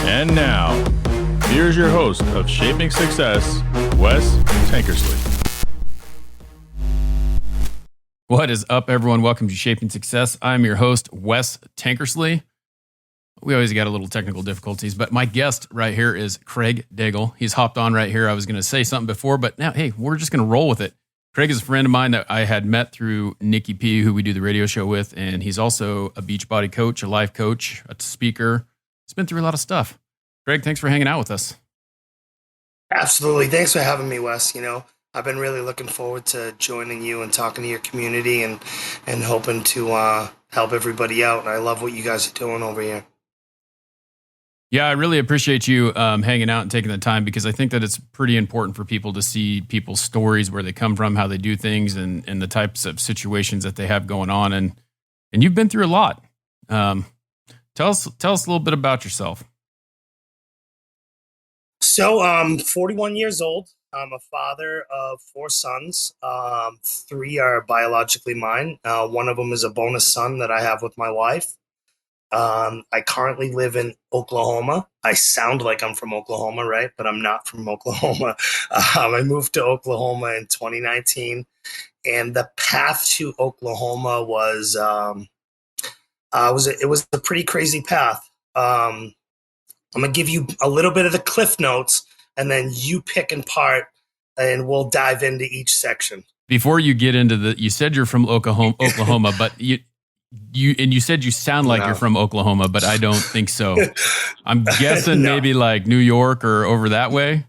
And now, here's your host of Shaping Success, Wes Tankersley. What is up, everyone? Welcome to Shaping Success. I'm your host, Wes Tankersley. We always got a little technical difficulties, but my guest right here is Craig Daigle. He's hopped on right here. I was going to say something before, but now, hey, we're just going to roll with it. Craig is a friend of mine that I had met through Nikki P, who we do the radio show with, and he's also a Beachbody coach, a life coach, a speaker. He's been through a lot of stuff. Craig, thanks for hanging out with us. Absolutely. Thanks for having me, Wes. You know, I've been really looking forward to joining you and talking to your community and hoping to help everybody out. And I love what you guys are doing over here. Yeah, I really appreciate you hanging out and taking the time, because I think that it's pretty important for people to see people's stories, where they come from, how they do things, and the types of situations that they have going on. And you've been through a lot. Tell us a little bit about yourself. So I'm 41 years old. I'm a father of 4 sons. 3 are biologically mine. One of them is a bonus son that I have with my wife. I currently live in Oklahoma. I sound like I'm from Oklahoma, right? But I'm not from Oklahoma. I moved to Oklahoma in 2019, and the path to Oklahoma was a pretty crazy path. I'm gonna give you a little bit of the cliff notes, and then you pick and part, and we'll dive into each section. Before you get into you said you're from Oklahoma, but you said you sound like you're from Oklahoma, but I don't think so. I'm guessing maybe like New York or over that way.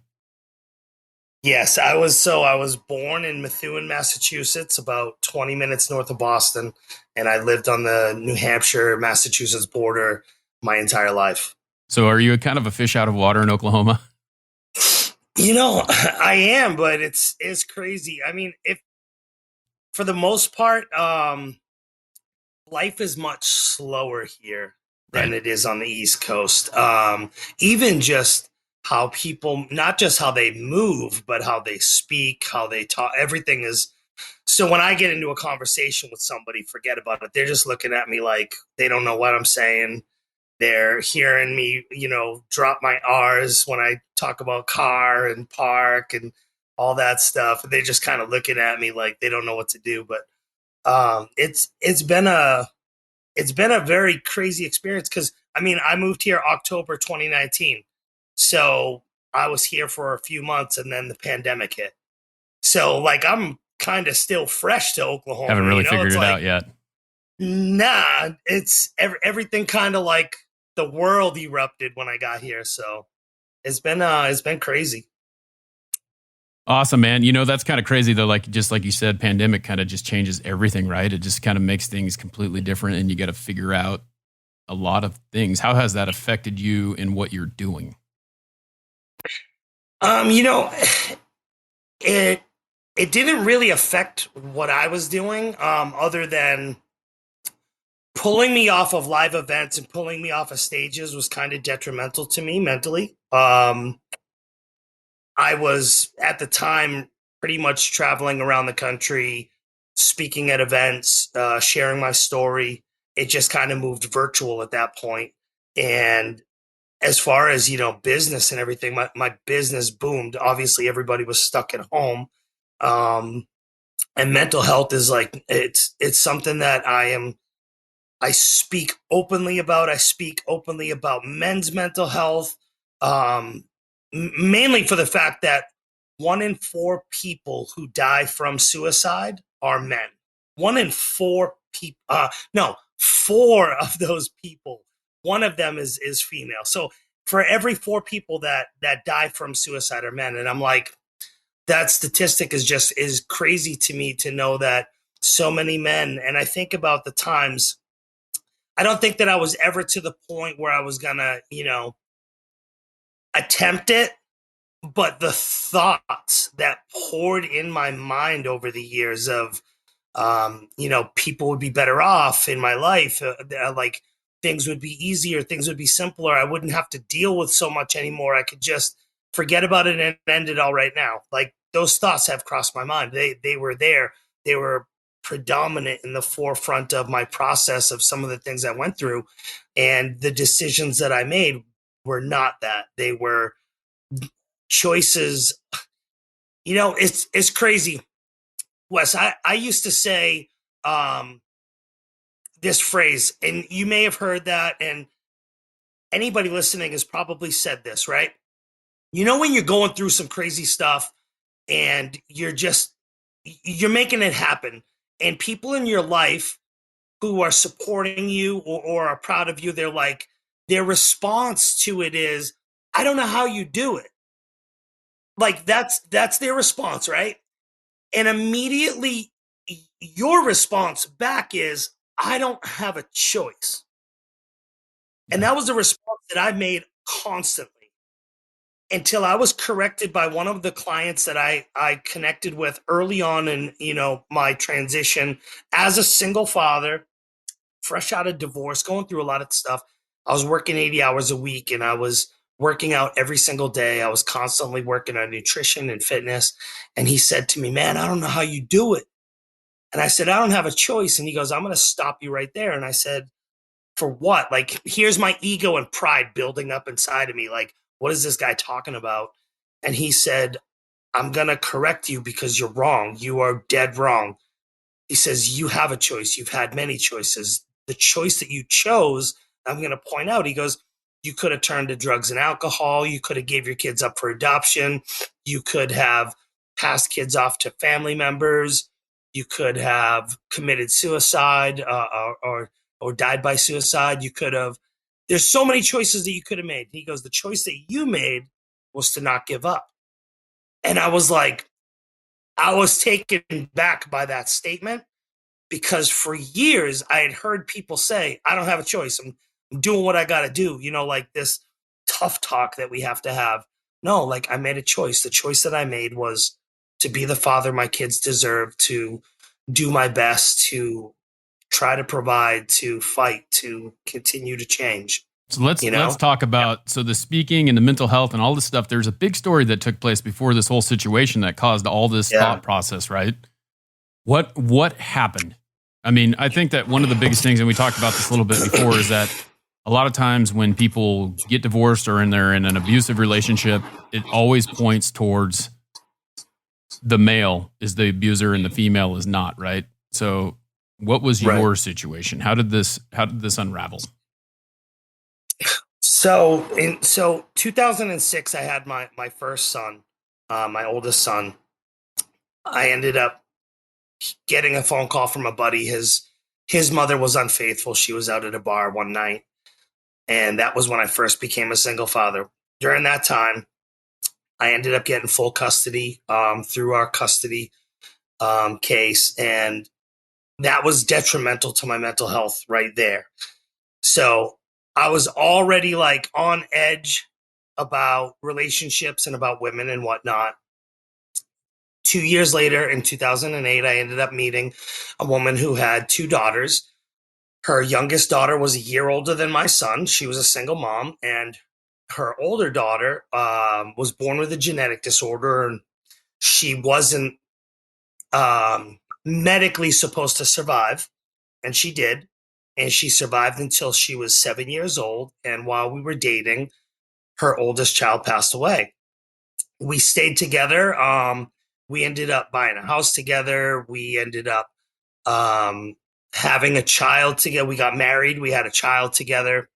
Yes, I was born in Methuen, Massachusetts, about 20 minutes north of Boston, and I lived on the New Hampshire, Massachusetts border my entire life. So are you kind of a fish out of water in Oklahoma? You know, I am, but it's crazy. I mean, for the most part, life is much slower here than it is on the East Coast. Even just how people, not just how they move, but how they speak, how they talk, everything is. So when I get into a conversation with somebody, forget about it. They're just looking at me like they don't know what I'm saying. They're hearing me, drop my R's when I talk about car and park and all that stuff. They're just kind of looking at me like they don't know what to do. But it's been a very crazy experience, because I moved here October 2019, so I was here for a few months, and then the pandemic hit. So I'm kind of still fresh to Oklahoma. Haven't really figured it out yet. Nah, it's everything kind of like the world erupted when I got here. So it's been crazy. Awesome, man. That's kind of crazy though. Just like you said, pandemic kind of just changes everything, right? It just kind of makes things completely different, and you got to figure out a lot of things. How has that affected you in what you're doing? It didn't really affect what I was doing, other than pulling me off of live events and pulling me off of stages was kind of detrimental to me mentally. I was at the time pretty much traveling around the country, speaking at events, sharing my story. It just kind of moved virtual at that point. And as far as, business and everything, my business boomed. Obviously, everybody was stuck at home. And mental health is it's something that I speak openly about. I speak openly about men's mental health, mainly for the fact that 1 in 4 people who die from suicide are men. 1 in 4 people, 4 of those people, one of them is female. So for every 4 people that die from suicide are men. And I'm like, that statistic is crazy to me, to know that so many men. And I think about the times, I don't think that I was ever to the point where I was gonna, attempt it, but the thoughts that poured in my mind over the years of, people would be better off in my life, like things would be easier, things would be simpler. I wouldn't have to deal with so much anymore. I could just forget about it and end it all right now. Like, those thoughts have crossed my mind. They were there. They were predominant in the forefront of my process of some of the things I went through, and the decisions that I made were not that. They were choices. It's crazy, Wes. I used to say this phrase, and you may have heard that, and anybody listening has probably said this, right? When you're going through some crazy stuff and you're making it happen, and people in your life who are supporting you or are proud of you, their response to it is, I don't know how you do it. Like that's their response, right? And immediately your response back is, I don't have a choice. And that was the response that I made constantly until I was corrected by one of the clients that I connected with early on in, my transition as a single father, fresh out of divorce, going through a lot of stuff. I was working 80 hours a week and I was working out every single day. I was constantly working on nutrition and fitness. And he said to me, man, I don't know how you do it. And I said, I don't have a choice. And he goes, I'm going to stop you right there. And I said, for what? Like, here's my ego and pride building up inside of me. Like, what is this guy talking about? And he said, I'm going to correct you because you're wrong. You are dead wrong. He says, you have a choice. You've had many choices. The choice that you chose, I'm going to point out, he goes, you could have turned to drugs and alcohol. You could have gave your kids up for adoption. You could have passed kids off to family members. You could have committed suicide or died by suicide. You could have, there's so many choices that you could have made. He goes, the choice that you made was to not give up. And I was like, I was taken back by that statement because for years I had heard people say, I don't have a choice. I'm doing what I got to do. Like this tough talk that we have to have. No, like I made a choice. The choice that I made was to be the father my kids deserve, to do my best, to try to provide, to fight, to continue to change. So let's talk about the speaking and the mental health and all this stuff. There's a big story that took place before this whole situation that caused all this thought process, right? What happened? I mean, I think that one of the biggest things, and we talked about this a little bit before, is that a lot of times when people get divorced or they're in an abusive relationship, it always points towards the male is the abuser and the female is not, right? So what was your situation? How did this unravel? So 2006, I had my first son, my oldest son. I ended up getting a phone call from a buddy. His mother was unfaithful. She was out at a bar one night. And that was when I first became a single father. During that time, I ended up getting full custody through our custody case. And that was detrimental to my mental health right there. So I was already like on edge about relationships and about women and whatnot. 2 years later, in 2008, I ended up meeting a woman who had 2 daughters. Her youngest daughter was a year older than my son. She was a single mom, and her older daughter was born with a genetic disorder, and she wasn't medically supposed to survive, and she did. And she survived until she was 7 years old. And while we were dating, her oldest child passed away. We stayed together. We ended up buying a house together. We ended up having a child together. We got married. We had a child together.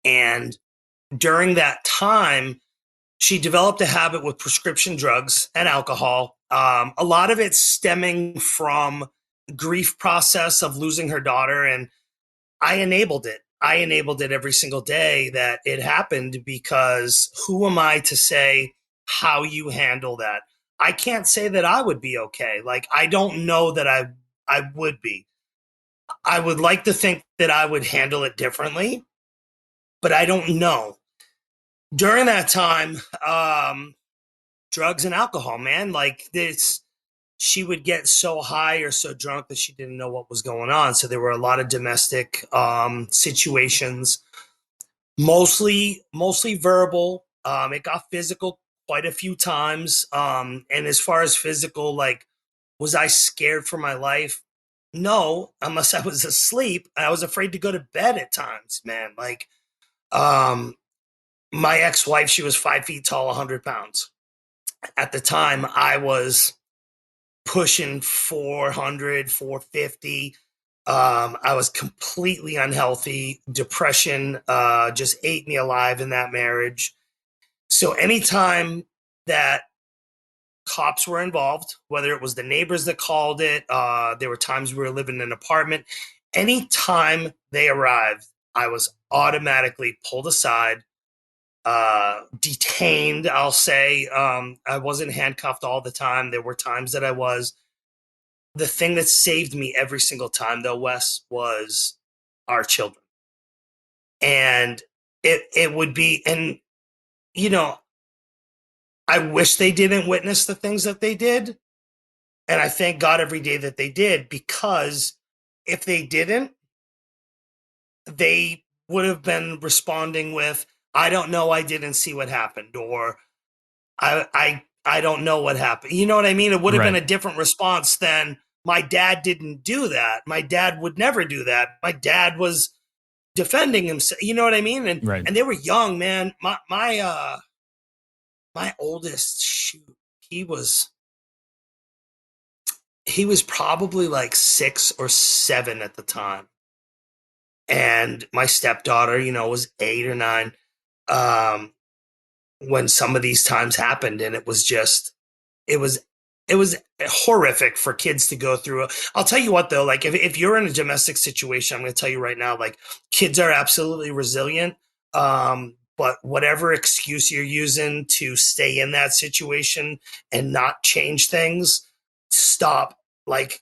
And during that time, she developed a habit with prescription drugs and alcohol. A lot of it stemming from grief process of losing her daughter. And I enabled it. I enabled it every single day that it happened, because who am I to say how you handle that? I can't say that I would be okay. Like, I don't know that I would be. I would like to think that I would handle it differently, but I don't know. During that time, drugs and alcohol, man, like this, she would get so high or so drunk that she didn't know what was going on. So there were a lot of domestic situations, mostly verbal. It got physical quite a few times. And as far as physical, like, was I scared for my life? No, unless I was asleep. I was afraid to go to bed at times, man. Like, my ex-wife, she was 5 feet tall, 100 pounds. At the time, I was pushing 400, 450. I was completely unhealthy. Depression just ate me alive in that marriage. So anytime that cops were involved, whether it was the neighbors that called it, there were times we were living in an apartment. Anytime they arrived, I was automatically pulled aside, detained, I'll say. I wasn't handcuffed all the time. There were times that I was. The thing that saved me every single time, though, Wes, was our children. And it would be, and, you know, I wish they didn't witness the things that they did. And I thank God every day that they did, because if they didn't, they would have been responding with, I don't know, I didn't see what happened, or I don't know what happened. You know what I mean? It would have been a different response than, my dad didn't do that. My dad would never do that. My dad was defending himself. You know what I mean? And they were young, man. My oldest, shoot, he was probably like 6 or 7 at the time. And my stepdaughter, was 8 or 9. When some of these times happened, and it was horrific for kids to go through. I'll tell you what, though, like if you're in a domestic situation, I'm going to tell you right now, like, kids are absolutely resilient. But whatever excuse you're using to stay in that situation and not change things, stop. Like,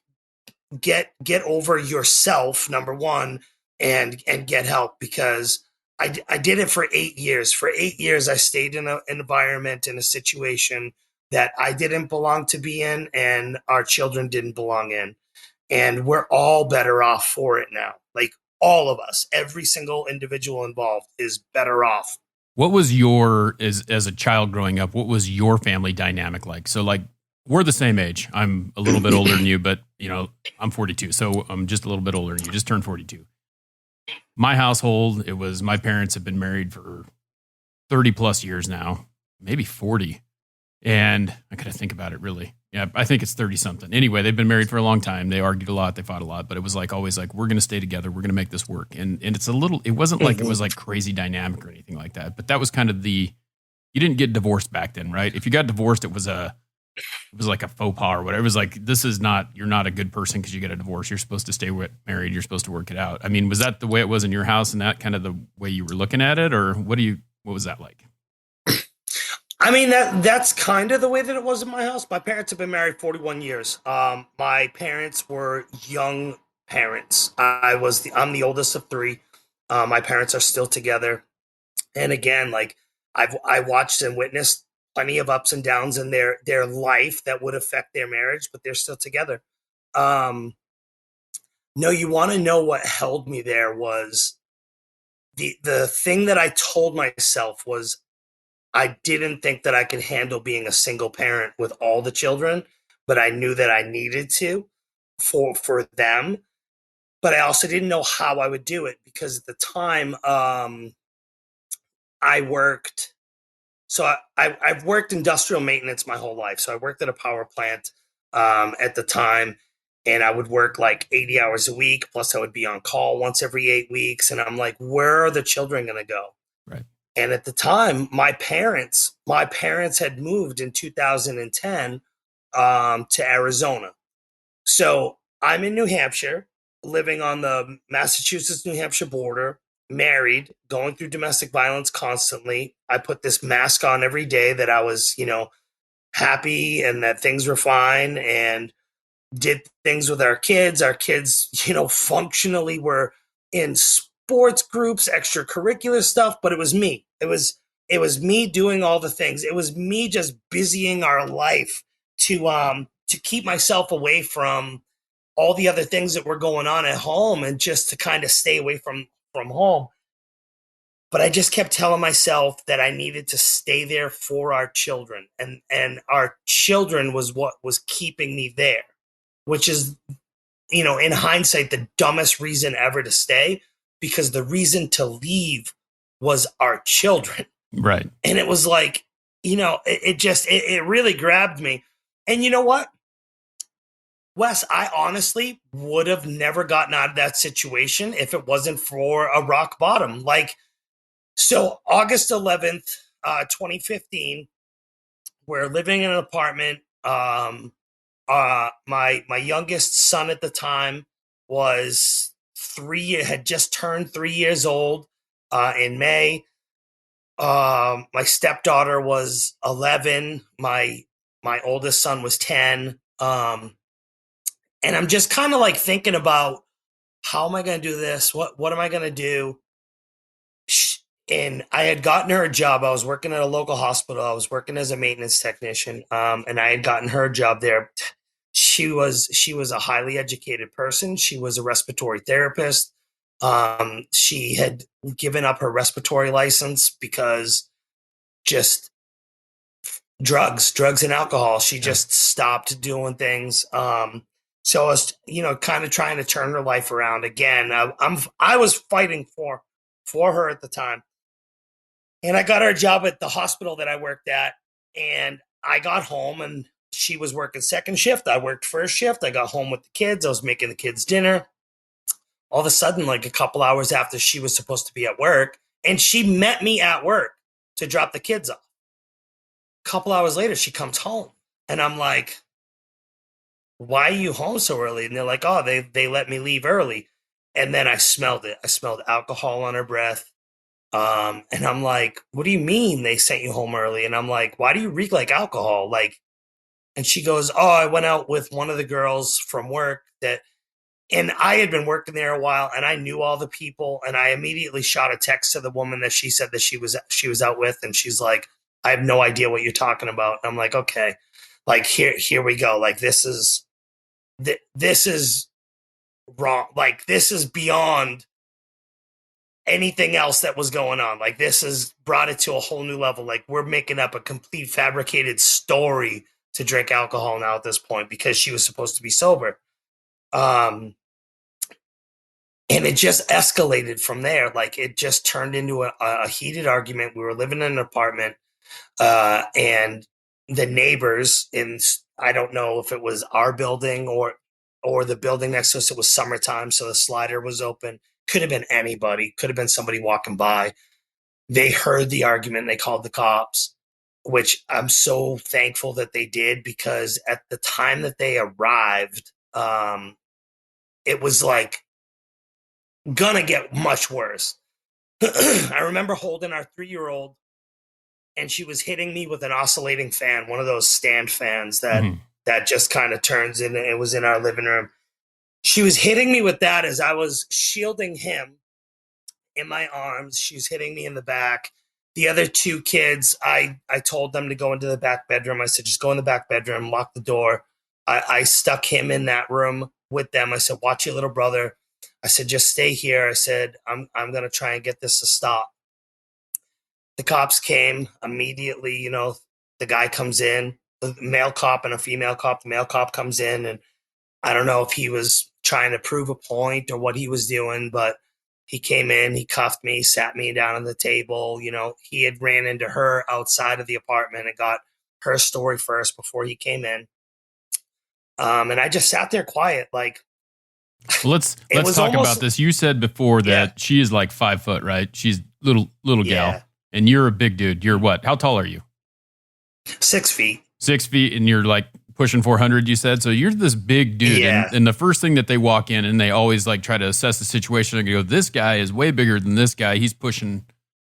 get over yourself, number one, and get help, because I did it for 8 years. For 8 years, I stayed in an environment, in a situation that I didn't belong to be in, and our children didn't belong in. And we're all better off for it now. Like, all of us, every single individual involved is better off. What was as a child growing up, what was your family dynamic like? So, like, we're the same age. I'm a little bit older than you, but, I'm 42. So I'm just a little bit older than you. Just turned 42. My household, my parents have been married for 30 plus years now, maybe 40. And I gotta think about it, really. Yeah, I think it's 30 something. Anyway, they've been married for a long time. They argued a lot. They fought a lot, but it was like always like, we're going to stay together. We're going to make this work. And it wasn't like it was like crazy dynamic or anything like that. But that was kind of you didn't get divorced back then, right? If you got divorced, it was like a faux pas or whatever. It was like, you're not a good person because you get a divorce. You're supposed to stay married. You're supposed to work it out. I mean, was that the way it was in your house, and that kind of the way you were looking at it? Or what was that like? I mean, that's kind of the way that it was in my house. My parents have been married 41 years. My parents were young parents. I'm the oldest of 3. My parents are still together. And again, like, I watched and witnessed plenty of ups and downs in their life that would affect their marriage, but they're still together. No, you want to know what held me there was the thing that I told myself was, I didn't think that I could handle being a single parent with all the children, but I knew that I needed to for them. But I also didn't know how I would do it, because at the time, I worked. So I've worked industrial maintenance my whole life. So I worked at a power plant at the time, and I would work like 80 hours a week. Plus, I would be on call once every 8 weeks. And I'm like, where are the children going to go? Right. And at the time, my parents had moved in 2010 to Arizona. So I'm in New Hampshire, living on the Massachusetts-New Hampshire border, married, going through domestic violence constantly. I put this mask on every day that I was, happy and that things were fine, and did things with our kids. Our kids, functionally were in sports groups, extracurricular stuff, but it was me. It was me doing all the things. It was me just busying our life to keep myself away from all the other things that were going on at home, and just to kind of stay away from home. But I just kept telling myself that I needed to stay there for our children, and our children was what was keeping me there, which is, in hindsight, the dumbest reason ever to stay, because the reason to leave was our children. Right. And it was like, it really grabbed me. And you know what, Wes, I honestly would have never gotten out of that situation if it wasn't for a rock bottom. Like, so August 11th, 2015, we're living in an apartment. My youngest son at the time was had just turned 3 years old in May. My stepdaughter was 11. My oldest son was 10. And I'm just kind of like thinking about, how am I going to do this? What am I going to do? And I had gotten her a job. I was working at a local hospital. I was working as a maintenance technician. And I had gotten her a job there. She was a highly educated person. She was a respiratory therapist. She had given up her respiratory license because just drugs and alcohol. She just stopped doing things. So I was, kind of trying to turn her life around again. I was fighting for her at the time. And I got her a job at the hospital that I worked at. And I got home and she was working second shift. I worked first shift. I got home with the kids. I was making the kids dinner. All of a sudden, like a couple hours after she was supposed to be at work, and she met me at work to drop the kids off. A couple hours later, she comes home. And I'm like, why are you home so early? And they're like, oh, they let me leave early. And then I smelled it. I smelled alcohol on her breath. And I'm like, what do you mean they sent you home early? And I'm like, why do you reek like alcohol? And she goes, oh, I went out with one of the girls from work and I had been working there a while and I knew all the people. And I immediately shot a text to the woman that she said that she was out with. And she's like, I have no idea what you're talking about. And I'm like, okay, like here we go. Like, this is wrong. Like, this is beyond anything else that was going on. Like, this has brought it to a whole new level. Like, we're making up a complete fabricated story to drink alcohol now at this point because she was supposed to be sober. And it just escalated from there. Like, it just turned into a heated argument. We were living in an apartment, and the neighbors I don't know if it was our building or the building next to us. It was summertime, so the slider was open. Could have been anybody. Could have been somebody walking by. They heard the argument. They called the cops, which I'm so thankful that they did, because at the time that they arrived, it was like gonna get much worse. I remember holding our 3-year-old, and she was hitting me with an oscillating fan, one of those stand fans that just kind of turns in. It was in our living room. She was hitting me with that as I was shielding him in my arms. She was hitting me in the back. The other two kids, I told them to go into the back bedroom. I said, just go in the back bedroom, lock the door. I stuck him in that room with them. I said, watch your little brother. I said, just stay here. I said, I'm going to try and get this to stop. The cops came immediately. The guy comes in, the male cop and a female cop. The male cop comes in, and I don't know if he was trying to prove a point or what he was doing, but he came in, he cuffed me, sat me down on the table. He had ran into her outside of the apartment and got her story first before he came in. And I just sat there quiet. Like, let's talk about this. You said before that she is like 5 foot, right? She's little gal, and you're a big dude. You're what? How tall are you? 6 feet. 6 feet, and you're like pushing 400, you said. So you're this big dude. Yeah. And the first thing that they walk in, and they always like try to assess the situation and go, this guy is way bigger than this guy. He's pushing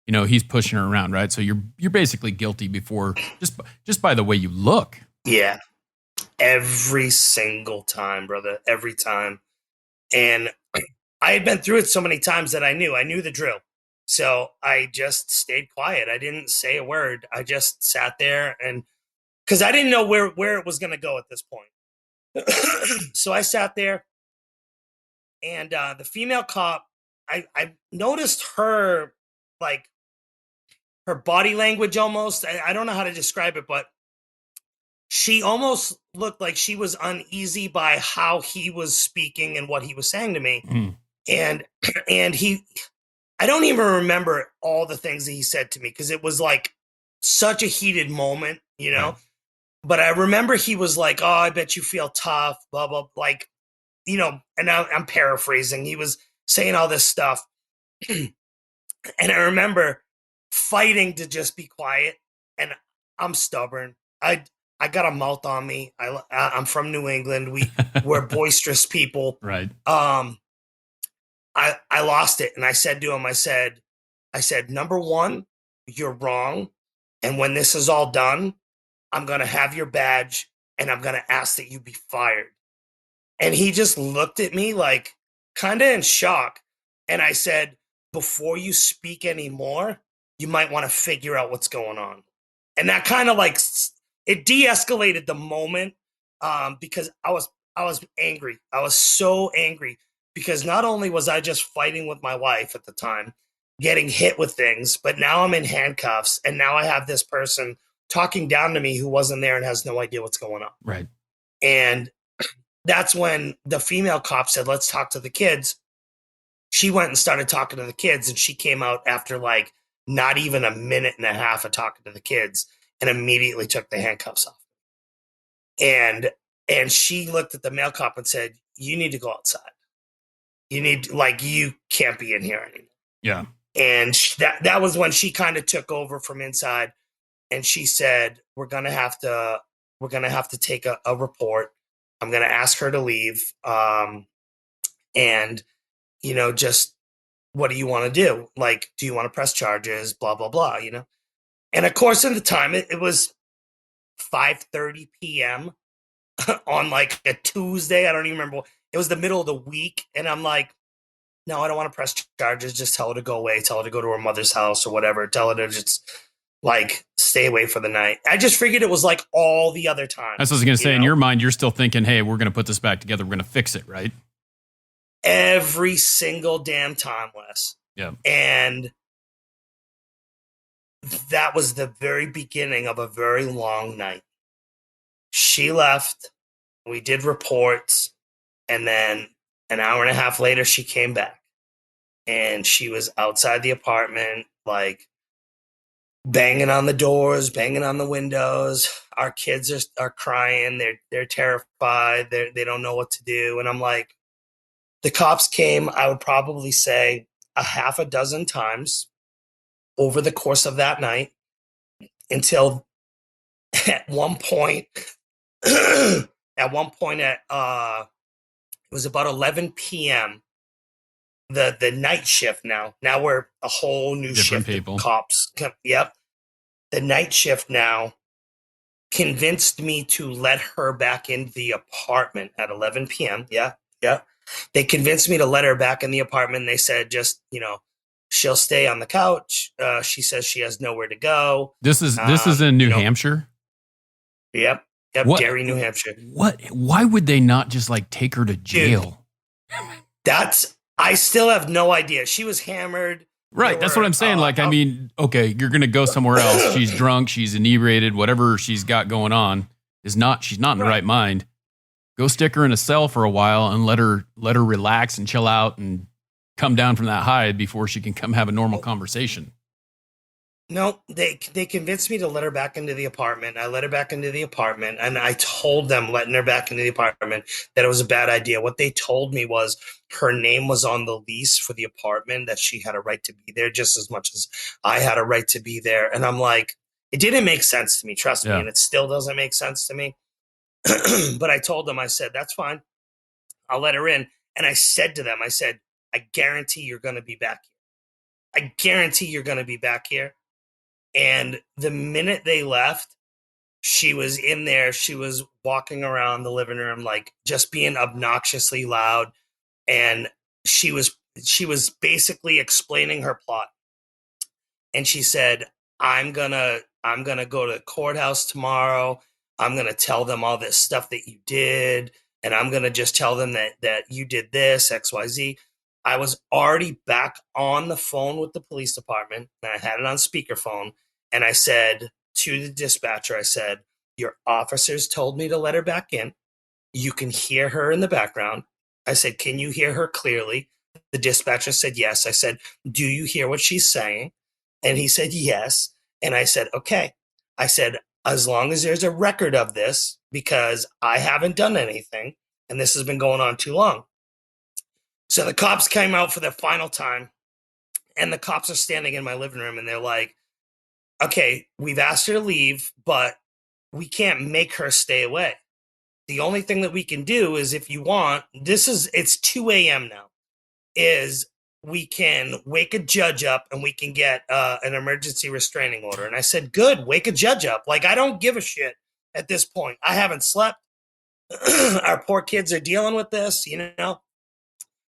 her around, right? So you're basically guilty before just by the way you look. Yeah. Every single time, brother. Every time. And I had been through it so many times that I knew the drill. So I just stayed quiet. I didn't say a word. I just sat there, and because I didn't know where it was going to go at this point. So I sat there, and the female cop, I noticed her, like, her body language almost. I don't know how to describe it, but she almost looked like she was uneasy by how he was speaking and what he was saying to me. And I don't even remember all the things that he said to me because it was like such a heated moment, you know. Right. But I remember he was like, "Oh, I bet you feel tough," blah blah, like, you know. And I'm paraphrasing. He was saying all this stuff, and I remember fighting to just be quiet. And I'm stubborn. I got a mouth on me. I'm from New England. We're boisterous people. Right. I lost it, and I said to him, I said, number one, you're wrong, and when this is all done, I'm gonna have your badge, and I'm gonna ask that you be fired. And he just looked at me like kind of in shock, and I said, before you speak anymore, you might want to figure out what's going on. And that kind of like it de-escalated the moment, because I was angry. I was so angry because not only was I just fighting with my wife at the time, getting hit with things, but now I'm in handcuffs, and now I have this person talking down to me who wasn't there and has no idea what's going on. Right. And that's when the female cop said, "Let's talk to the kids." She went and started talking to the kids, and she came out after like not even a minute and a half of talking to the kids, and immediately took the handcuffs off. And she looked at the male cop and said, "You need to go outside. You need, like, you can't be in here anymore." Yeah. And that was when she kind of took over from inside, and she said, we're gonna have to take a report. I'm gonna ask her to leave. And you know, just what do you want to do? Like, do you want to press charges? Blah blah blah. You know. And of course, in the time, it was 5:30 p.m. on like a Tuesday. I don't even remember. It was the middle of the week, and I'm like, no, I don't want to press charges. Just tell her to go away. Tell her to go to her mother's house or whatever. Tell her to just like stay away for the night. I just figured it was like all the other times. That's what I was going to say. In your mind, you're still thinking, hey, we're going to put this back together. We're going to fix it, right? Every single damn time, Wes. Yeah. And that was the very beginning of a very long night. She left. We did reports. And then an hour and a half later, she came back. And she was outside the apartment, like banging on the doors, banging on the windows. Our kids are crying. They're terrified. They don't know what to do. And I'm like, the cops came, I would probably say, a half a dozen times over the course of that night, until at one point, it was about 11 p.m. The night shift now we're a whole new Different shift people. of cops. Yep. The night shift now convinced me to let her back into the apartment at 11 p.m. Yeah. They convinced me to let her back in the apartment. They said, just, you know, she'll stay on the couch. She says she has nowhere to go. This is in New you know, Hampshire? Yep. What? Derry, New Hampshire. What? Why would they not just like take her to jail? Dude, I still have no idea. She was hammered. Right. That's what I'm saying. Like, I mean, okay, you're going to go somewhere else. She's drunk. She's inebriated. Whatever she's got going on she's not in the right mind. Go stick her in a cell for a while and let her relax and chill out and come down from that high before she can come have a normal conversation. No, they convinced me to let her back into the apartment. I let her back into the apartment, and I told them letting her back into the apartment that it was a bad idea. What they told me was her name was on the lease for the apartment, that she had a right to be there just as much as I had a right to be there. And I'm like, it didn't make sense to me, trust me, and it still doesn't make sense to me. But I told them, I said, that's fine. I'll let her in. And I said to them, I said, I guarantee you're going to be back here. I guarantee you're going to be back here. And the minute they left, she was in there. She was walking around the living room, like just being obnoxiously loud. And she was basically explaining her plot. And she said, I'm gonna go to the courthouse tomorrow. I'm gonna tell them all this stuff that you did, and I'm gonna just tell them that you did this, XYZ. I was already back on the phone with the police department, and I had it on speakerphone. And I said to the dispatcher, I said, your officers told me to let her back in. You can hear her in the background. I said, can you hear her clearly? The dispatcher said yes. I said, do you hear what she's saying? And he said yes. And I said, okay. I said, as long as there's a record of this, because I haven't done anything and this has been going on too long. So the cops came out for the final time, and the cops are standing in my living room, and they're like, okay, we've asked her to leave, but we can't make her stay away. The only thing that we can do is, if you want, it's 2 a.m. now, is we can wake a judge up and we can get an emergency restraining order. And I said, good, wake a judge up. Like, I don't give a shit at this point. I haven't slept. Our poor kids are dealing with this, you know?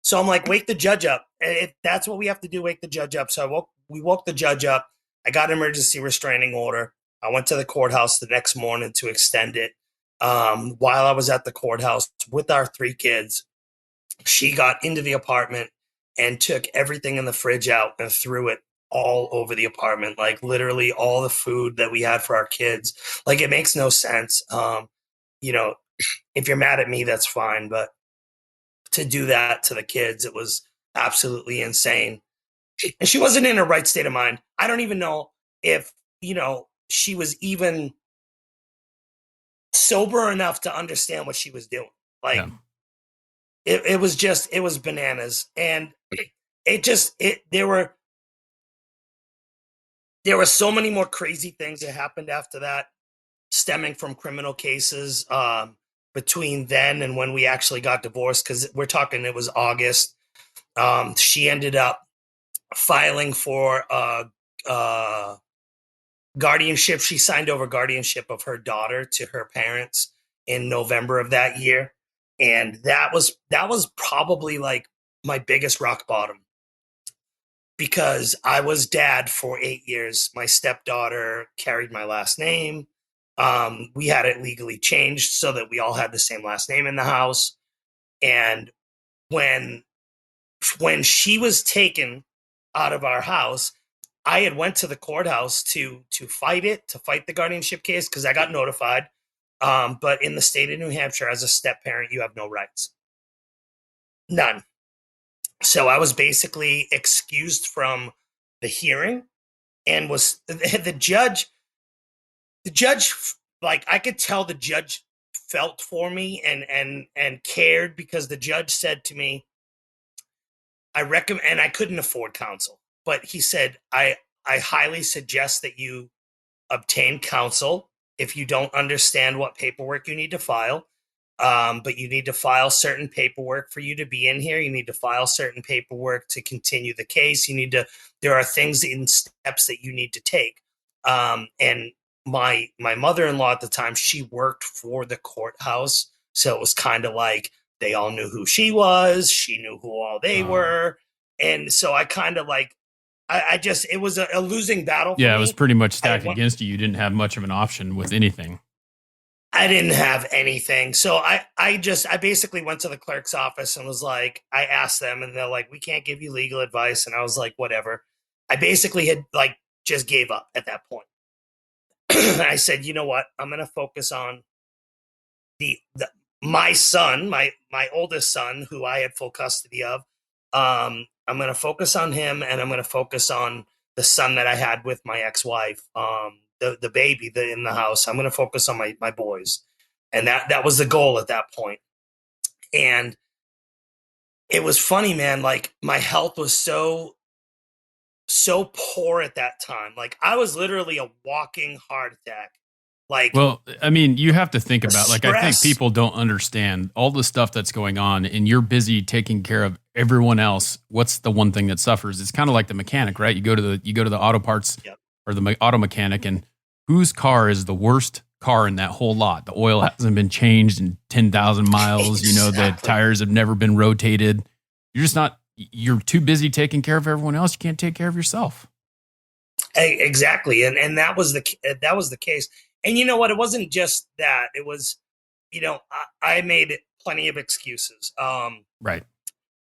So I'm like, wake the judge up. If that's what we have to do, wake the judge up. So we woke the judge up. I got an emergency restraining order. I went to the courthouse the next morning to extend it. While I was at the courthouse with our 3 kids, she got into the apartment and took everything in the fridge out and threw it all over the apartment. Like, literally all the food that we had for our kids. Like, it makes no sense. You know, if you're mad at me, that's fine. But to do that to the kids, it was absolutely insane. And she wasn't in her right state of mind. I don't even know if, she was even sober enough to understand what she was doing. Like, yeah. It was bananas. And there were so many more crazy things that happened after that, stemming from criminal cases, between then and when we actually got divorced, because we're talking, it was August. She ended up filing for guardianship. She signed over guardianship of her daughter to her parents in November of that year. And that was probably like my biggest rock bottom, because I was dad for 8 years. My stepdaughter carried my last name. We had it legally changed so that we all had the same last name in the house. And when she was taken out of our house, I had went to the courthouse to fight the guardianship case, because I got notified. But in the state of New Hampshire, as a step parent, you have no rights. None. So I was basically excused from the hearing, and was the judge, like, I could tell the judge felt for me and cared, because the judge said to me, I recommend, and I couldn't afford counsel, but he said, I highly suggest that you obtain counsel if you don't understand what paperwork you need to file. But you need to file certain paperwork for you to be in here. You need to file certain paperwork to continue the case. There are things in steps that you need to take. And my mother-in-law at the time, she worked for the courthouse. So it was kind of like they all knew who she was. She knew who all they were. And so I kind of like, it was a losing battle for me. It was pretty much stacked against you. You didn't have much of an option with anything. I didn't have anything. So I basically went to the clerk's office and was like, I asked them, and they're like, we can't give you legal advice. And I was like, whatever. I basically had just gave up at that point. I said, you know what? I'm going to focus on my son, my oldest son, who I had full custody of. I'm going to focus on him, and I'm going to focus on the son that I had with my ex-wife, the baby in the house. I'm going to focus on my boys. And that was the goal at that point. And it was funny, man. Like, my health was so poor at that time. Like, I was literally a walking heart attack. Like, well, I mean, you have to think about, like, I think people don't understand all the stuff that's going on, and you're busy taking care of everyone else. What's the one thing that suffers? It's kind of like the mechanic, right? You go to the auto parts or the auto mechanic, and whose car is the worst car in that whole lot? The oil hasn't been changed in 10,000 miles. Exactly. The tires have never been rotated. You're too busy taking care of everyone else. You can't take care of yourself. Exactly. And that was the case. And you know what? It wasn't just that. It was, I made plenty of excuses. Right.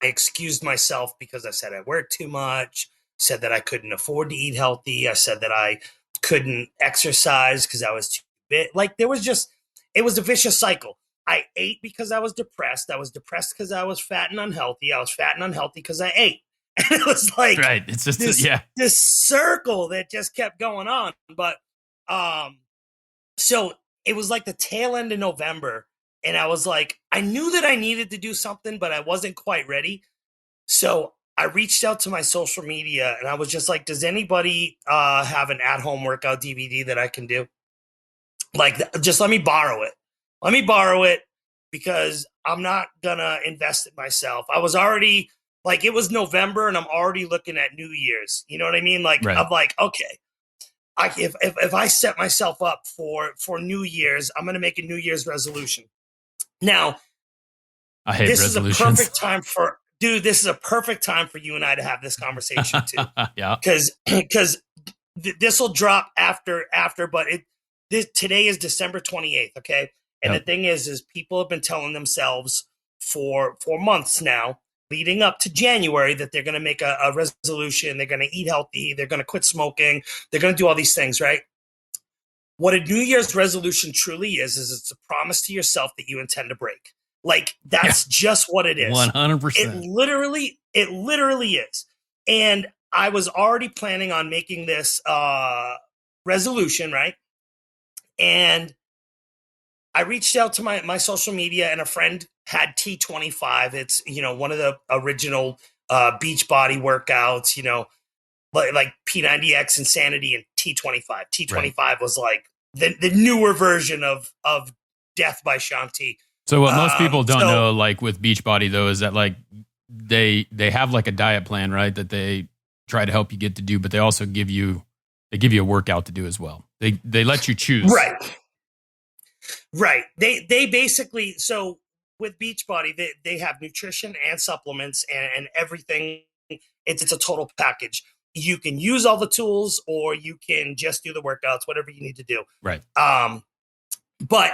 I excused myself because I said I worked too much, said that I couldn't afford to eat healthy. I said that I couldn't exercise because I was too big. Like, it was a vicious cycle. I ate because I was depressed. I was depressed because I was fat and unhealthy. I was fat and unhealthy because I ate. And it was like Right. It's just, this circle that just kept going on. But so it was like the tail end of November. And I was like, I knew that I needed to do something, but I wasn't quite ready. So I reached out to my social media and I was just like, does anybody have an at-home workout DVD that I can do? Like, just let me borrow it. Let me borrow it because I'm not going to invest it myself. I was already like, it was November and I'm already looking at New Year's. You know what I mean? Like, right. I'm like, okay, if I set myself up for New Year's, I'm going to make a New Year's resolution. Now, I hate this resolutions. is a perfect time for, dude, this is a perfect time for you and I to have this conversation too. Yeah. Because this will drop after, but today is December 28th. Okay. And Yep. the thing is people have been telling themselves for months now, leading up to January, that they're going to make a resolution. They're going to eat healthy. They're going to quit smoking. They're going to do all these things, right? What a New Year's resolution truly is it's a promise to yourself that you intend to break. Like, that's just what it is. 100%. It literally is. And I was already planning on making this resolution, right? And I reached out to my social media, and a friend had T25. It's, one of the original Beachbody workouts, like P90X Insanity and T25. T25 was like the newer version of Death by Shanti. So what most people don't know, like with Beachbody though, is that like they have like a diet plan, right? That they try to help you get to do, but they also give you a workout to do as well. They let you choose. Right. They basically, so with Beachbody, they have nutrition and supplements and everything. It's a total package. You can use all the tools or you can just do the workouts, whatever you need to do. Right. But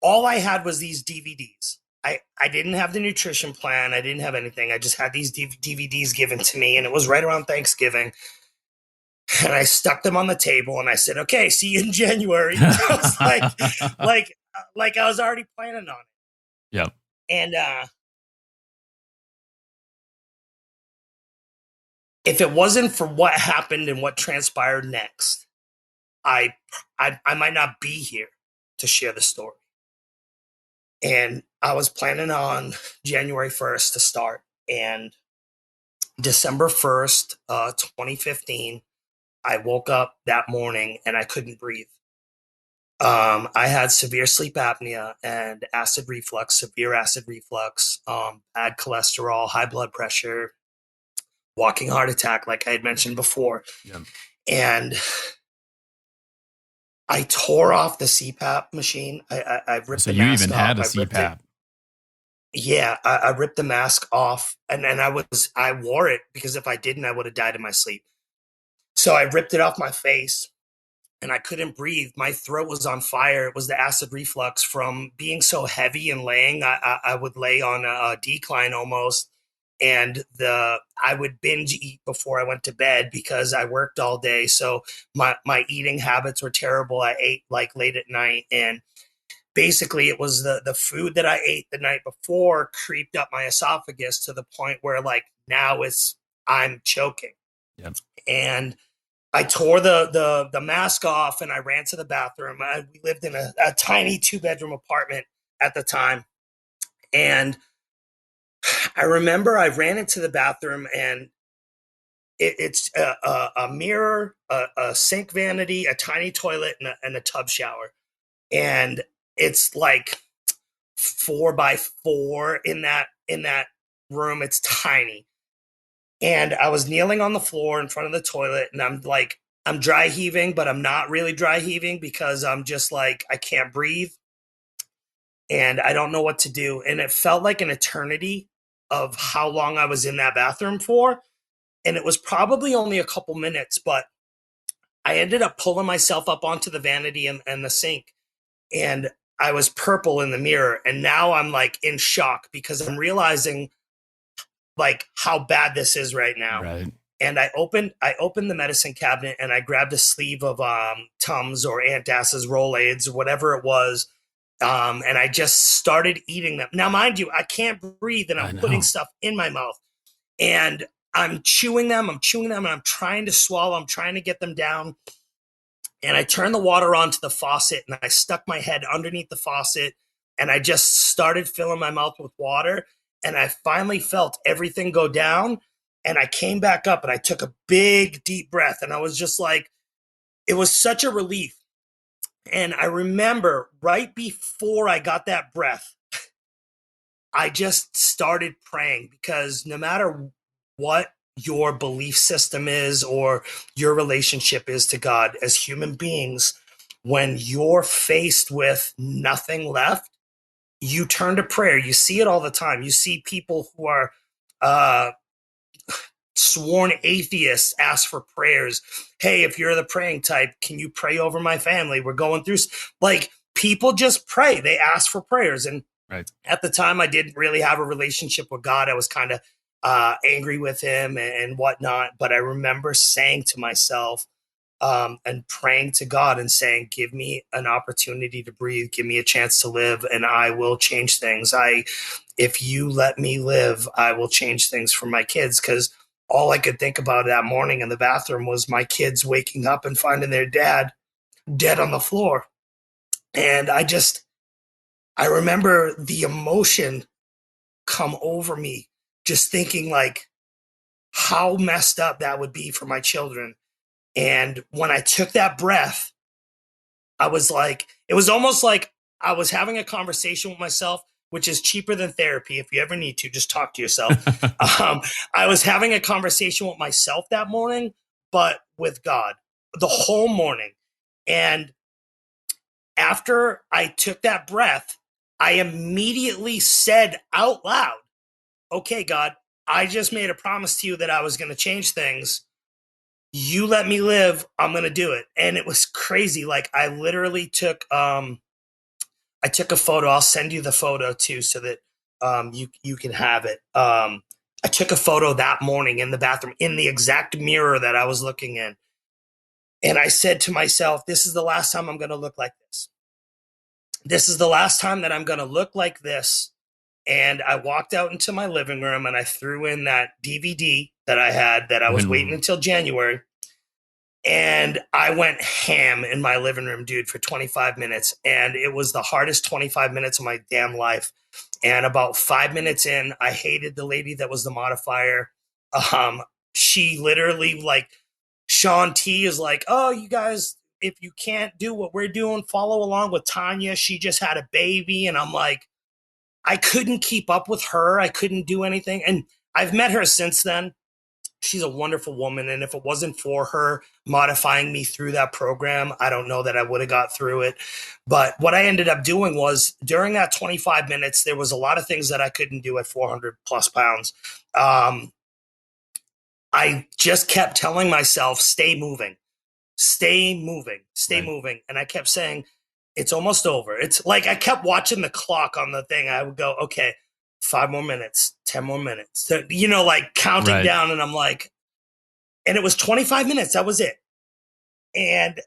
all I had was these DVDs. I didn't have the nutrition plan. I didn't have anything. I just had these DVDs given to me, and it was right around Thanksgiving. And I stuck them on the table and I said, okay, see you in January. I was like I was already planning on it. Yeah. And if it wasn't for what happened and what transpired next, I might not be here to share the story. And I was planning on January 1st to start. And December 1st, 2015, I woke up that morning and I couldn't breathe. I had severe sleep apnea and acid reflux, severe acid reflux, bad cholesterol, high blood pressure, walking heart attack, like I had mentioned before. Yeah. And I tore off the CPAP machine. I ripped the mask off. So you even had a CPAP? Yeah, I ripped the mask off, and I wore it because if I didn't, I would have died in my sleep. So I ripped it off my face, and I couldn't breathe. My throat was on fire. It was the acid reflux from being so heavy and laying. I would lay on a decline almost, and I would binge eat before I went to bed because I worked all day. So my eating habits were terrible. I ate like late at night, and basically it was the food that I ate the night before creeped up my esophagus to the point where like now I'm choking. Yep. And I tore the mask off and I ran to the bathroom. We lived in a tiny 2-bedroom apartment at the time. And I remember I ran into the bathroom and it's a mirror, a sink vanity, a tiny toilet, and a tub shower. And it's like 4x4 in that room. It's tiny. And I was kneeling on the floor in front of the toilet, and I'm dry heaving, but I'm not really dry heaving because I'm just like, I can't breathe and I don't know what to do. And it felt like an eternity of how long I was in that bathroom for. And it was probably only a couple minutes, but I ended up pulling myself up onto the vanity and the sink, and I was purple in the mirror. And now I'm like in shock because I'm realizing like how bad this is right now. Right. And I opened the medicine cabinet and I grabbed a sleeve of Tums or Aunt Das's Rolaids, whatever it was. And I just started eating them. Now, mind you, I can't breathe and I'm putting stuff in my mouth and I'm chewing them, and I'm trying to swallow, I'm trying to get them down. And I turned the water onto the faucet and I stuck my head underneath the faucet and I just started filling my mouth with water. And I finally felt everything go down. And I came back up and I took a big, deep breath. And I was just like, it was such a relief. And I remember right before I got that breath, I just started praying, because no matter what your belief system is or your relationship is to God, as human beings, when you're faced with nothing left, you turn to prayer. You see it all the time. You see people who are sworn atheists ask for prayers. Hey, if you're the praying type, can you pray over my family? We're going through, like, people just pray. They ask for prayers. And Right. at the time, I didn't really have a relationship with God. I was kind of angry with him and whatnot. But I remember saying to myself and praying to God and saying, give me an opportunity to breathe, give me a chance to live, and I will change things. If you let me live, I will change things for my kids. Because all I could think about that morning in the bathroom was my kids waking up and finding their dad dead on the floor. And I remember the emotion come over me, just thinking like how messed up that would be for my children. And when I took that breath, I was like, it was almost like I was having a conversation with myself, which is cheaper than therapy. If you ever need to, just talk to yourself. I was having a conversation with myself that morning, but with God the whole morning. And after I took that breath, I immediately said out loud, okay, God, I just made a promise to you that I was going to change things. You let me live, I'm going to do it. And it was crazy. Like, I literally took a photo. I'll send you the photo too, so that you can have it. I took a photo that morning in the bathroom, in the exact mirror that I was looking in. And I said to myself, this is the last time I'm going to look like this. This is the last time that I'm going to look like this. And I walked out into my living room and I threw in that DVD that I had that I was waiting until January. And I went ham in my living room, dude, for 25 minutes. And it was the hardest 25 minutes of my damn life. And about 5 minutes in, I hated the lady that was the modifier. She literally, like, Sean T is like, oh, you guys, if you can't do what we're doing, follow along with Tanya. She just had a baby. And I'm like, I couldn't keep up with her. I couldn't do anything. And I've met her since then. She's a wonderful woman. And if it wasn't for her modifying me through that program, I don't know that I would have got through it. But what I ended up doing was, during that 25 minutes, there was a lot of things that I couldn't do at 400 plus pounds. I just kept telling myself, stay moving, stay moving, stay moving. And I kept saying, it's almost over. It's like I kept watching the clock on the thing. I would go, okay, 5 more minutes, 10 more minutes, like counting down. And I'm like, and it was 25 minutes. That was it. And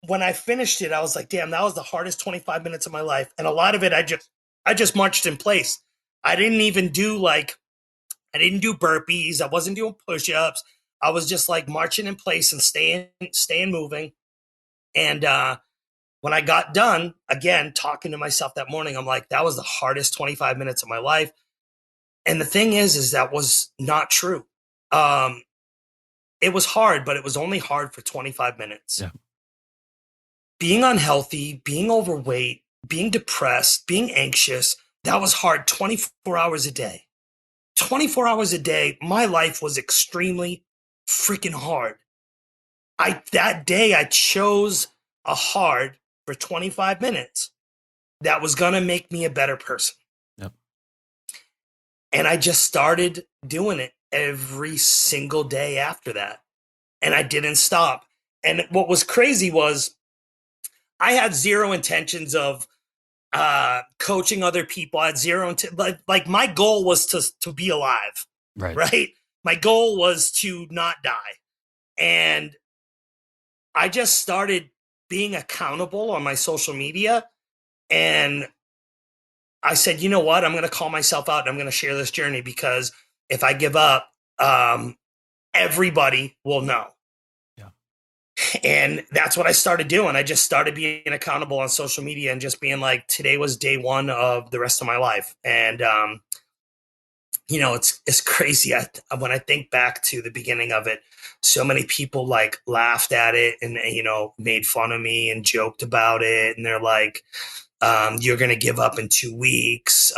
when I finished it, I was like, damn, that was the hardest 25 minutes of my life. And a lot of it, I just marched in place. I didn't do burpees. I wasn't doing push-ups. I was just like marching in place and staying moving. And, when I got done, again, talking to myself that morning, I'm like, that was the hardest 25 minutes of my life. And the thing is that was not true. It was hard, but it was only hard for 25 minutes. Yeah. Being unhealthy, being overweight, being depressed, being anxious, that was hard 24 hours a day. 24 hours a day, my life was extremely freaking hard. That day I chose a hard for 25 minutes that was going to make me a better person. Yep. And I just started doing it every single day after that. And I didn't stop. And what was crazy was I had zero intentions of coaching other people. I had zero like my goal was to be alive. Right. My goal was to not die. And I just started being accountable on my social media And I said, you know what? I'm going to call myself out and I'm going to share this journey, because if I give up, everybody will know. Yeah. And that's what I started doing. I just started being accountable on social media and just being like, today was day one of the rest of my life. And, it's crazy. When I think back to the beginning of it, so many people like laughed at it and, made fun of me and joked about it. And they're like, you're going to give up in 2 weeks.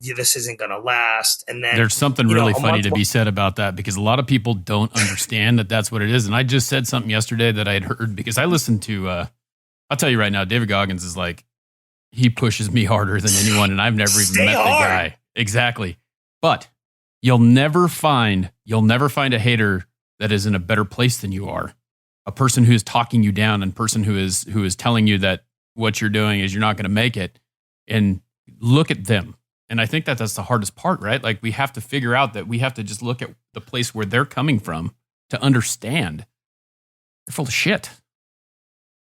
This isn't going to last. And then there's something really funny to be said about that, because a lot of people don't understand that that's what it is. And I just said something yesterday that I had heard, because I listened to, I'll tell you right now, David Goggins is like, he pushes me harder than anyone. And I've never even met the guy. Exactly. But you'll never find a hater that is in a better place than you are. A person who is talking you down, and person who is telling you that what you're doing is you're not going to make it, and look at them. And I think that that's the hardest part, right? Like, we have to figure out that we have to just look at the place where they're coming from to understand they're full of shit.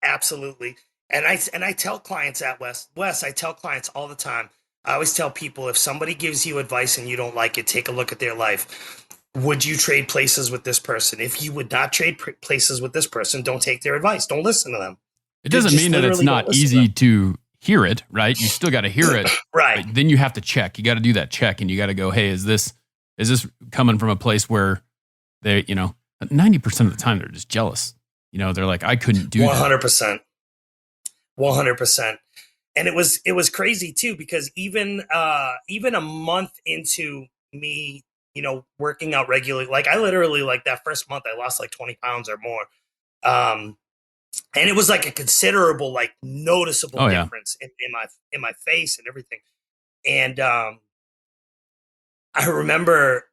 Absolutely. And I tell clients at Wes, I tell clients all the time. I always tell people, if somebody gives you advice and you don't like it, take a look at their life. Would you trade places with this person? If you would not trade places with this person, don't take their advice. Don't listen to them. It doesn't mean that it's not easy to hear it, right? You still got to hear it. Right. Then you have to check. You got to do that check, and you got to go, hey, is this coming from a place where they, 90% of the time they're just jealous. They're like, I couldn't do 100%. 100%. And it was crazy too, because even a month into me, working out regularly, like I literally, like that first month I lost like 20 pounds or more. And it was like a considerable, like noticeable difference in my face and everything. And I remember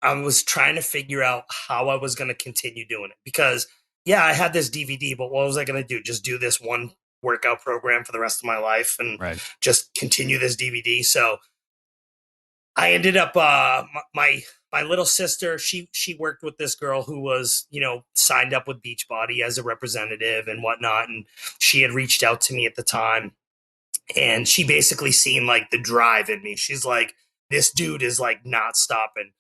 I was trying to figure out how I was going to continue doing it, because I had this DVD, but what was I going to do? Just do this one workout program for the rest of my life and just continue this DVD. So I ended up, my little sister, she worked with this girl who was, signed up with Beachbody as a representative and whatnot. And she had reached out to me at the time, and she basically seen like the drive in me. She's like, this dude is like not stopping.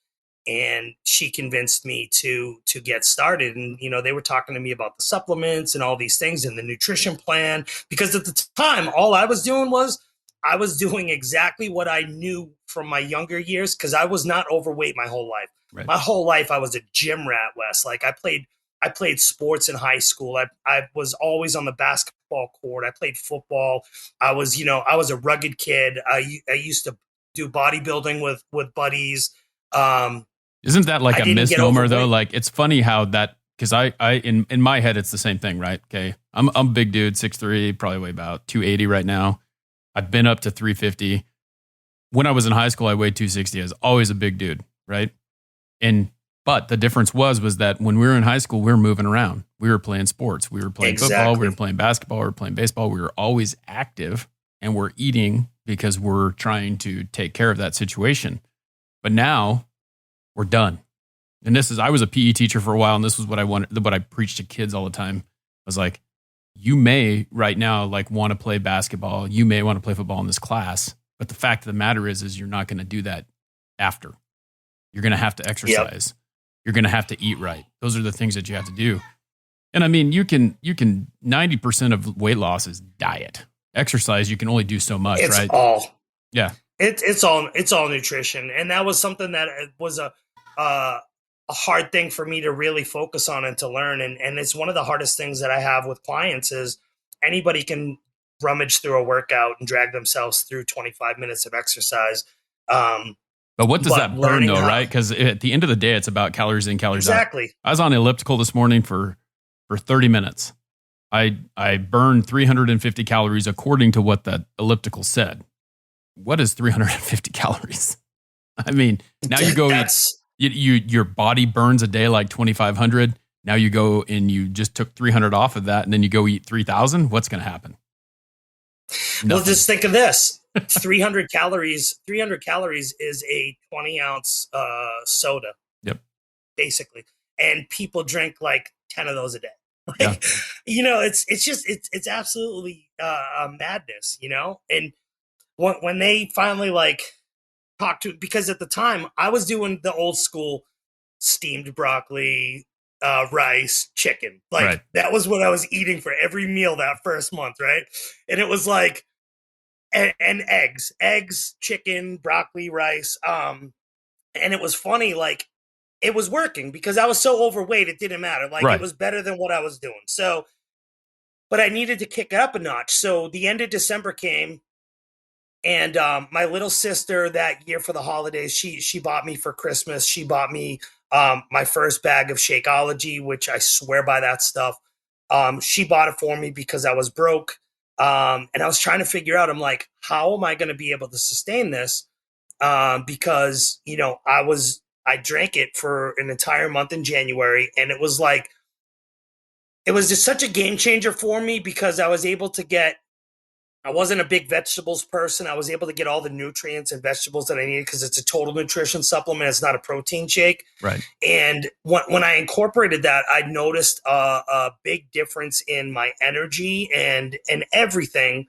And she convinced me to get started. And, they were talking to me about the supplements and all these things and the nutrition plan, because at the time, all I was doing was I was doing exactly what I knew from my younger years, because I was not overweight my whole life. Right. My whole life, I was a gym rat, Wes. Like I played sports in high school. I was always on the basketball court. I played football. I was a rugged kid. I used to do bodybuilding with buddies. Isn't that like a misnomer though? Like, it's funny how that, because I in my head it's the same thing, right? Okay, I'm a big dude, 6'3", probably weigh about 280 right now. I've been up to 350. When I was in high school, I weighed 260. I was always a big dude, right? But the difference was that when we were in high school, we were moving around. We were playing sports. We were playing football. We were playing basketball. We were playing baseball. We were always active, and we're eating because we're trying to take care of that situation. But now we're done. And I was a PE teacher for a while, and this was what I preached to kids all the time. I was like, you may right now like want to play basketball. You may want to play football in this class, but the fact of the matter is you're not going to do that after. You're going to have to exercise. Yep. You're going to have to eat right. Those are the things that you have to do. And I mean, you can 90% of weight loss is diet. Exercise, you can only do so much, right? It's all nutrition. And that was something that was a hard thing for me to really focus on and to learn. And it's one of the hardest things that I have with clients is anybody can rummage through a workout and drag themselves through 25 minutes of exercise. But what does that burn though, right? Because at the end of the day, it's about calories in, calories out. Exactly. I was on the elliptical this morning for 30 minutes. I burned 350 calories according to what that elliptical said. What is 350 calories? I mean, now you go your body burns a day like 2,500. Now you go and you just took 300 off of that, and then you go eat 3,000. What's going to happen? Nothing. Well, just think of this. 300 calories. 300 calories is a 20-ounce soda. Yep. Basically. And people drink like 10 of those a day. Yeah. Like, it's absolutely a madness, And when they finally like talked to, because at the time I was doing the old school steamed broccoli, rice, chicken. Right. Like that was what I was eating for every meal that first month, right? And it was like, and eggs, chicken, broccoli, rice. And it was funny, like it was working because I was so overweight, it didn't matter. Like it Right. was better than what I was doing. So, but I needed to kick it up a notch. So the end of December came, and my little sister that year for the holidays, she bought me for Christmas. She bought me my first bag of Shakeology, which I swear by that stuff. She bought it for me because I was broke, and I was trying to figure out. I'm like, how am I going to be able to sustain this? Because I drank it for an entire month in January, and it was like it was just such a game changer for me because I wasn't a big vegetables person. I was able to get all the nutrients and vegetables that I needed because it's a total nutrition supplement. It's not a protein shake. Right. And when I incorporated that, I noticed a big difference in my energy and everything,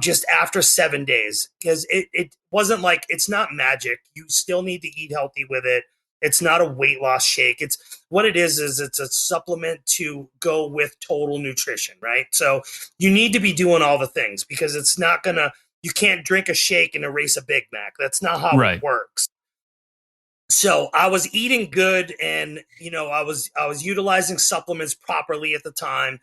just after 7 days. Because it wasn't like, it's not magic. You still need to eat healthy with it. It's not a weight loss shake. It's what it is it's a supplement to go with total nutrition, right? So you need to be doing all the things because it's not gonna, you can't drink a shake and erase a Big Mac. That's not how it Right. works. So I was eating good, and I was utilizing supplements properly at the time,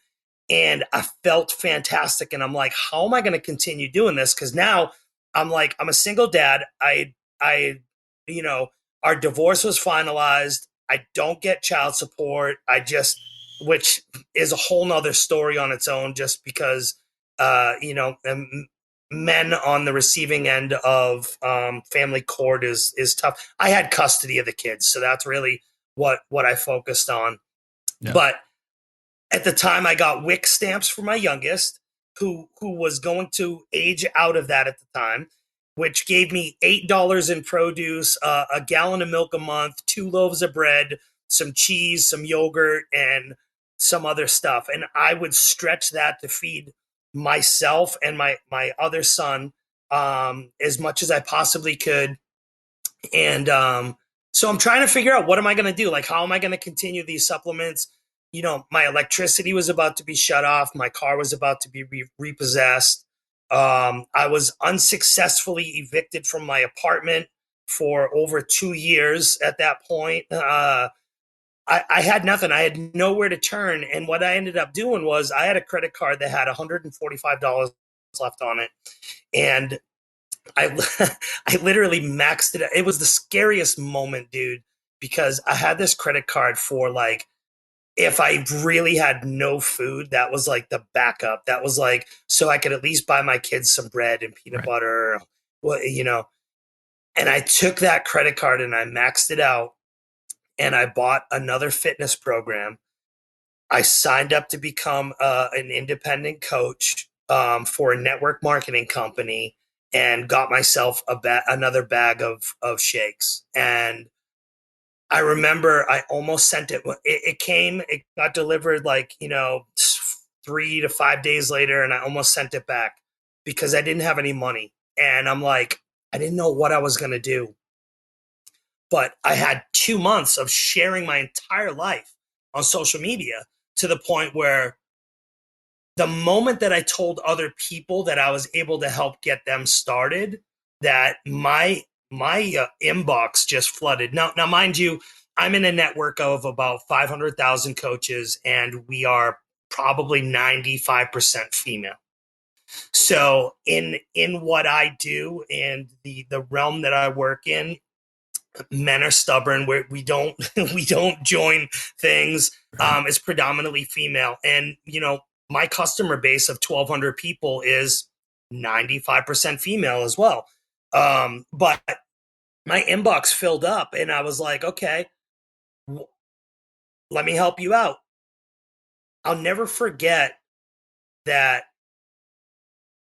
and I felt fantastic. And I'm like, how am I going to continue doing this? Because now I'm like, I'm a single dad. I you know our divorce was finalized. I don't get child support. Which is a whole nother story on its own, just because men on the receiving end of family court is tough. I had custody of the kids, so that's really what I focused on. Yeah. But at the time, I got WIC stamps for my youngest, who was going to age out of that at the time, which gave me $8 in produce, a gallon of milk a month, 2 loaves of bread, some cheese, some yogurt, and some other stuff. And I would stretch that to feed myself and my other son, as much as I possibly could. And so I'm trying to figure out, what am I going to do? Like, how am I going to continue these supplements? My electricity was about to be shut off. My car was about to be repossessed. I was unsuccessfully evicted from my apartment for over 2 years at that point. I had nothing. I had nowhere to turn. And what I ended up doing was, I had a credit card that had $145 left on it. And I I literally maxed it out. It was the scariest moment, dude, because I had this credit card for, like, if I really had no food, that was like the backup. That was like, so I could at least buy my kids some bread and peanut Right. butter, and I took that credit card and I maxed it out, and I bought another fitness program. I signed up to become an independent coach, for a network marketing company, and got myself another bag of shakes. And I remember I almost sent it. It got delivered, like, 3 to 5 days later, and I almost sent it back because I didn't have any money. And I'm like, I didn't know what I was going to do. But I had 2 months of sharing my entire life on social media, to the point where the moment that I told other people that I was able to help get them started, that my inbox just flooded. Now, mind you, I'm in a network of about 500,000 coaches, and we are probably 95% female. So in what I do and the realm that I work in, men are stubborn. We don't we don't join things. Right. It's predominantly female, and my customer base of 1,200 people is 95% female as well. But my inbox filled up, and I was like, okay, let me help you out. I'll never forget that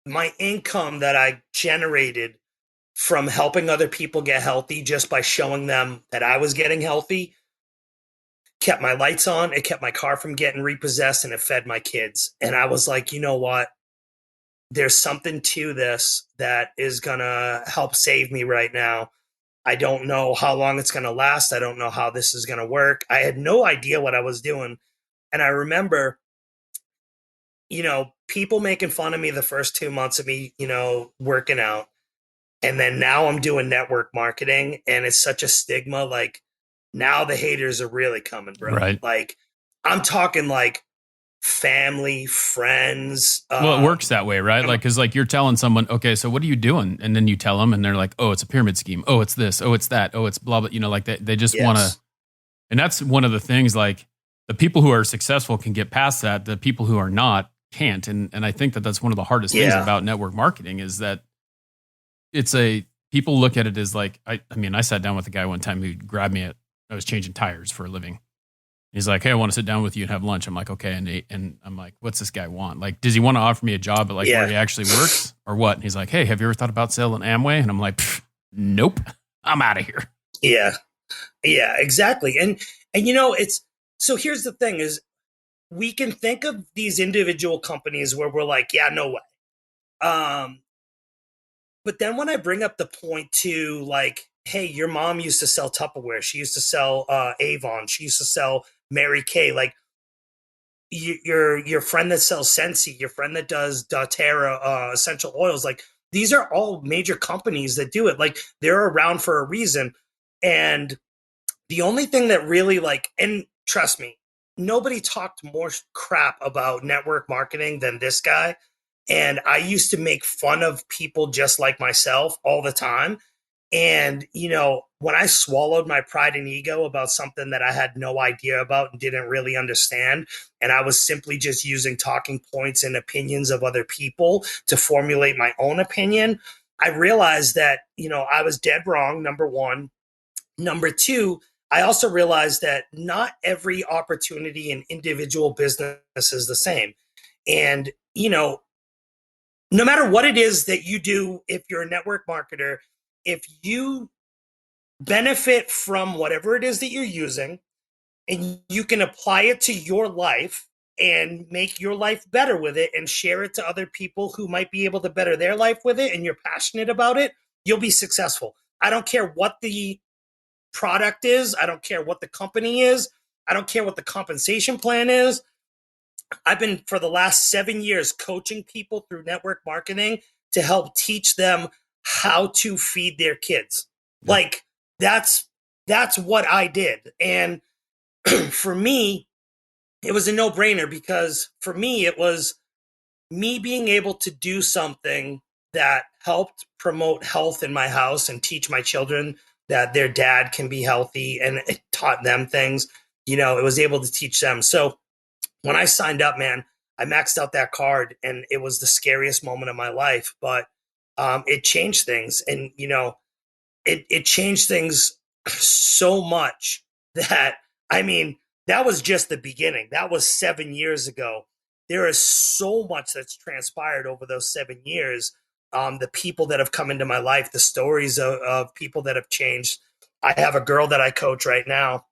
my income that I generated from helping other people get healthy, just by showing them that I was getting healthy, kept my lights on. It kept my car from getting repossessed, and it fed my kids. And I was like, you know what? There's something to this that is going to help save me right now. I don't know how long it's going to last. I don't know how this is going to work. I had no idea what I was doing. And I remember, people making fun of me the first 2 months of me, working out. And then now I'm doing network marketing, and it's such a stigma. Like, now the haters are really coming, bro. Right. Like, I'm talking like family, friends. Well, it works that way, right? Like, cause like you're telling someone, okay, so what are you doing? And then you tell them and they're like, oh, it's a pyramid scheme. Oh, it's this. Oh, it's that. Oh, it's blah, blah. Like they just Yes. want to, and that's one of the things, like the people who are successful can get past that. The people who are not can't. And I think that that's one of the hardest things about network marketing is that people look at it as like, I mean, I sat down with a guy one time who grabbed me I was changing tires for a living. He's like, hey, I want to sit down with you and have lunch. I'm like, okay. And I'm like, what's this guy want? Like, does he want to offer me a job at where he actually works or what? And he's like, hey, have you ever thought about selling Amway? And I'm like, nope, I'm out of here. Yeah, exactly. And so here's the thing is, we can think of these individual companies where we're like, yeah, no way. But then when I bring up the point to like, hey, your mom used to sell Tupperware. She used to sell Avon. She used to sell Mary Kay. Like, your friend that sells Scentsy, your friend that does doTERRA essential oils. Like, these are all major companies that do it. Like, they're around for a reason. And the only thing that really and trust me, nobody talked more crap about network marketing than this guy. And I used to make fun of people just like myself all the time. And, when I swallowed my pride and ego about something that I had no idea about and didn't really understand, and I was simply just using talking points and opinions of other people to formulate my own opinion, I realized that, I was dead wrong, number one. Number two, I also realized that not every opportunity in individual business is the same. And, no matter what it is that you do, if you're a network marketer, if you benefit from whatever it is that you're using and you can apply it to your life and make your life better with it and share it to other people who might be able to better their life with it, and you're passionate about it, you'll be successful. I don't care what the product is. I don't care what the company is. I don't care what the compensation plan is. I've been for the last 7 years coaching people through network marketing to help teach them how to feed their kids. Yeah. Like, that's what I did. And for me, it was a no-brainer, because for me, it was me being able to do something that helped promote health in my house and teach my children that their dad can be healthy, and it taught them things. It was able to teach them. So when I signed up, man, I maxed out that card, and it was the scariest moment of my life, but it changed things. And, it changed things so much that, that was just the beginning. That was 7 years ago. There is so much that's transpired over those 7 years. The people that have come into my life, the stories of people that have changed. I have a girl that I coach right now.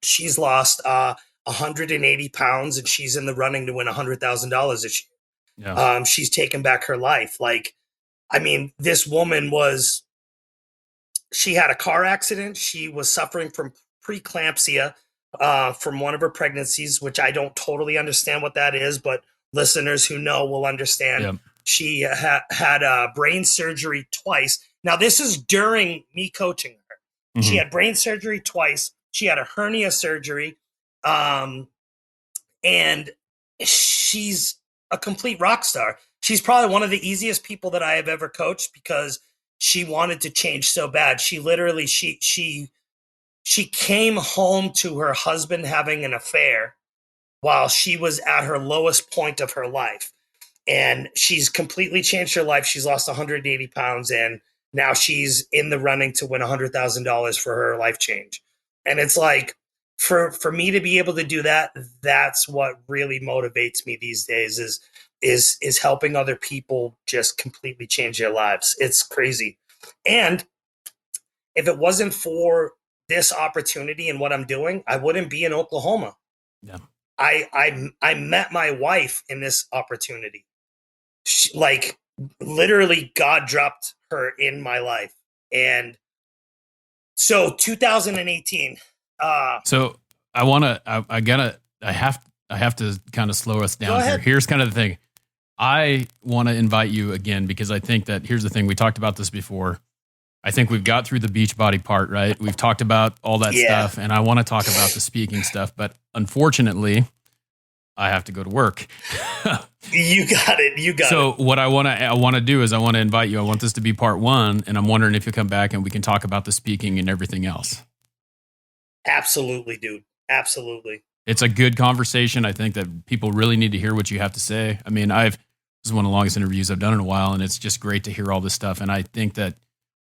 She's lost 180 pounds, and she's in the running to win $100,000 this year. Yeah. She's taken back her life. This woman she had a car accident. She was suffering from preeclampsia from one of her pregnancies, which I don't totally understand what that is, but listeners who know will understand. Yeah. She had brain surgery twice. Now, this is during me coaching her. Mm-hmm. She had brain surgery twice. She had a hernia surgery. And she's a complete rock star. She's probably one of the easiest people that I have ever coached, because she wanted to change so bad. She literally, she came home to her husband having an affair while she was at her lowest point of her life. And she's completely changed her life. She's lost 180 pounds, and now she's in the running to win $100,000 for her life change. And it's like, for me to be able to do that, that's what really motivates me these days, is helping other people just completely change their lives. It's crazy. And if it wasn't for this opportunity and what I'm doing, I wouldn't be in Oklahoma. Yeah. I met my wife in this opportunity. Like literally God dropped her in my life. And so 2018. So I have to kind of slow us down here. Here's kind of the thing. I want to invite you again because I think that here's the thing. We talked about this before. I think we've got through the Beachbody part, right? We've talked about all that stuff, and I want to talk about the speaking stuff. But unfortunately, I have to go to work. You got it. So what I want to do is I want to invite you. I want this to be part 1, and I'm wondering if you come back and we can talk about the speaking and everything else. Absolutely, dude. Absolutely. It's a good conversation. I think that people really need to hear what you have to say. I mean, this is one of the longest interviews I've done in a while, and it's just great to hear all this stuff. And I think that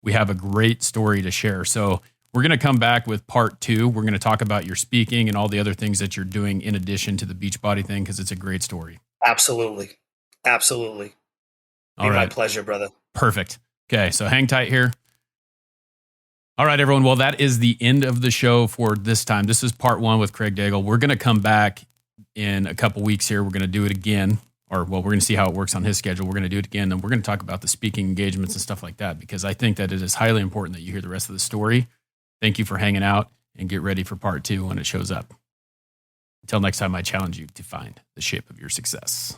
we have a great story to share. So we're going to come back with part 2. We're going to talk about your speaking and all the other things that you're doing in addition to the Beachbody thing, because it's a great story. Absolutely. Absolutely. All right. My pleasure, brother. Perfect. Okay, so hang tight here. All right, everyone. Well, that is the end of the show for this time. This is part 1 with Craig Daigle. We're going to come back in a couple weeks here. We're going to do it again. We're going to see how it works on his schedule. We're going to do it again, and we're going to talk about the speaking engagements and stuff like that, because I think that it is highly important that you hear the rest of the story. Thank you for hanging out, and get ready for part 2 when it shows up. Until next time, I challenge you to find the shape of your success.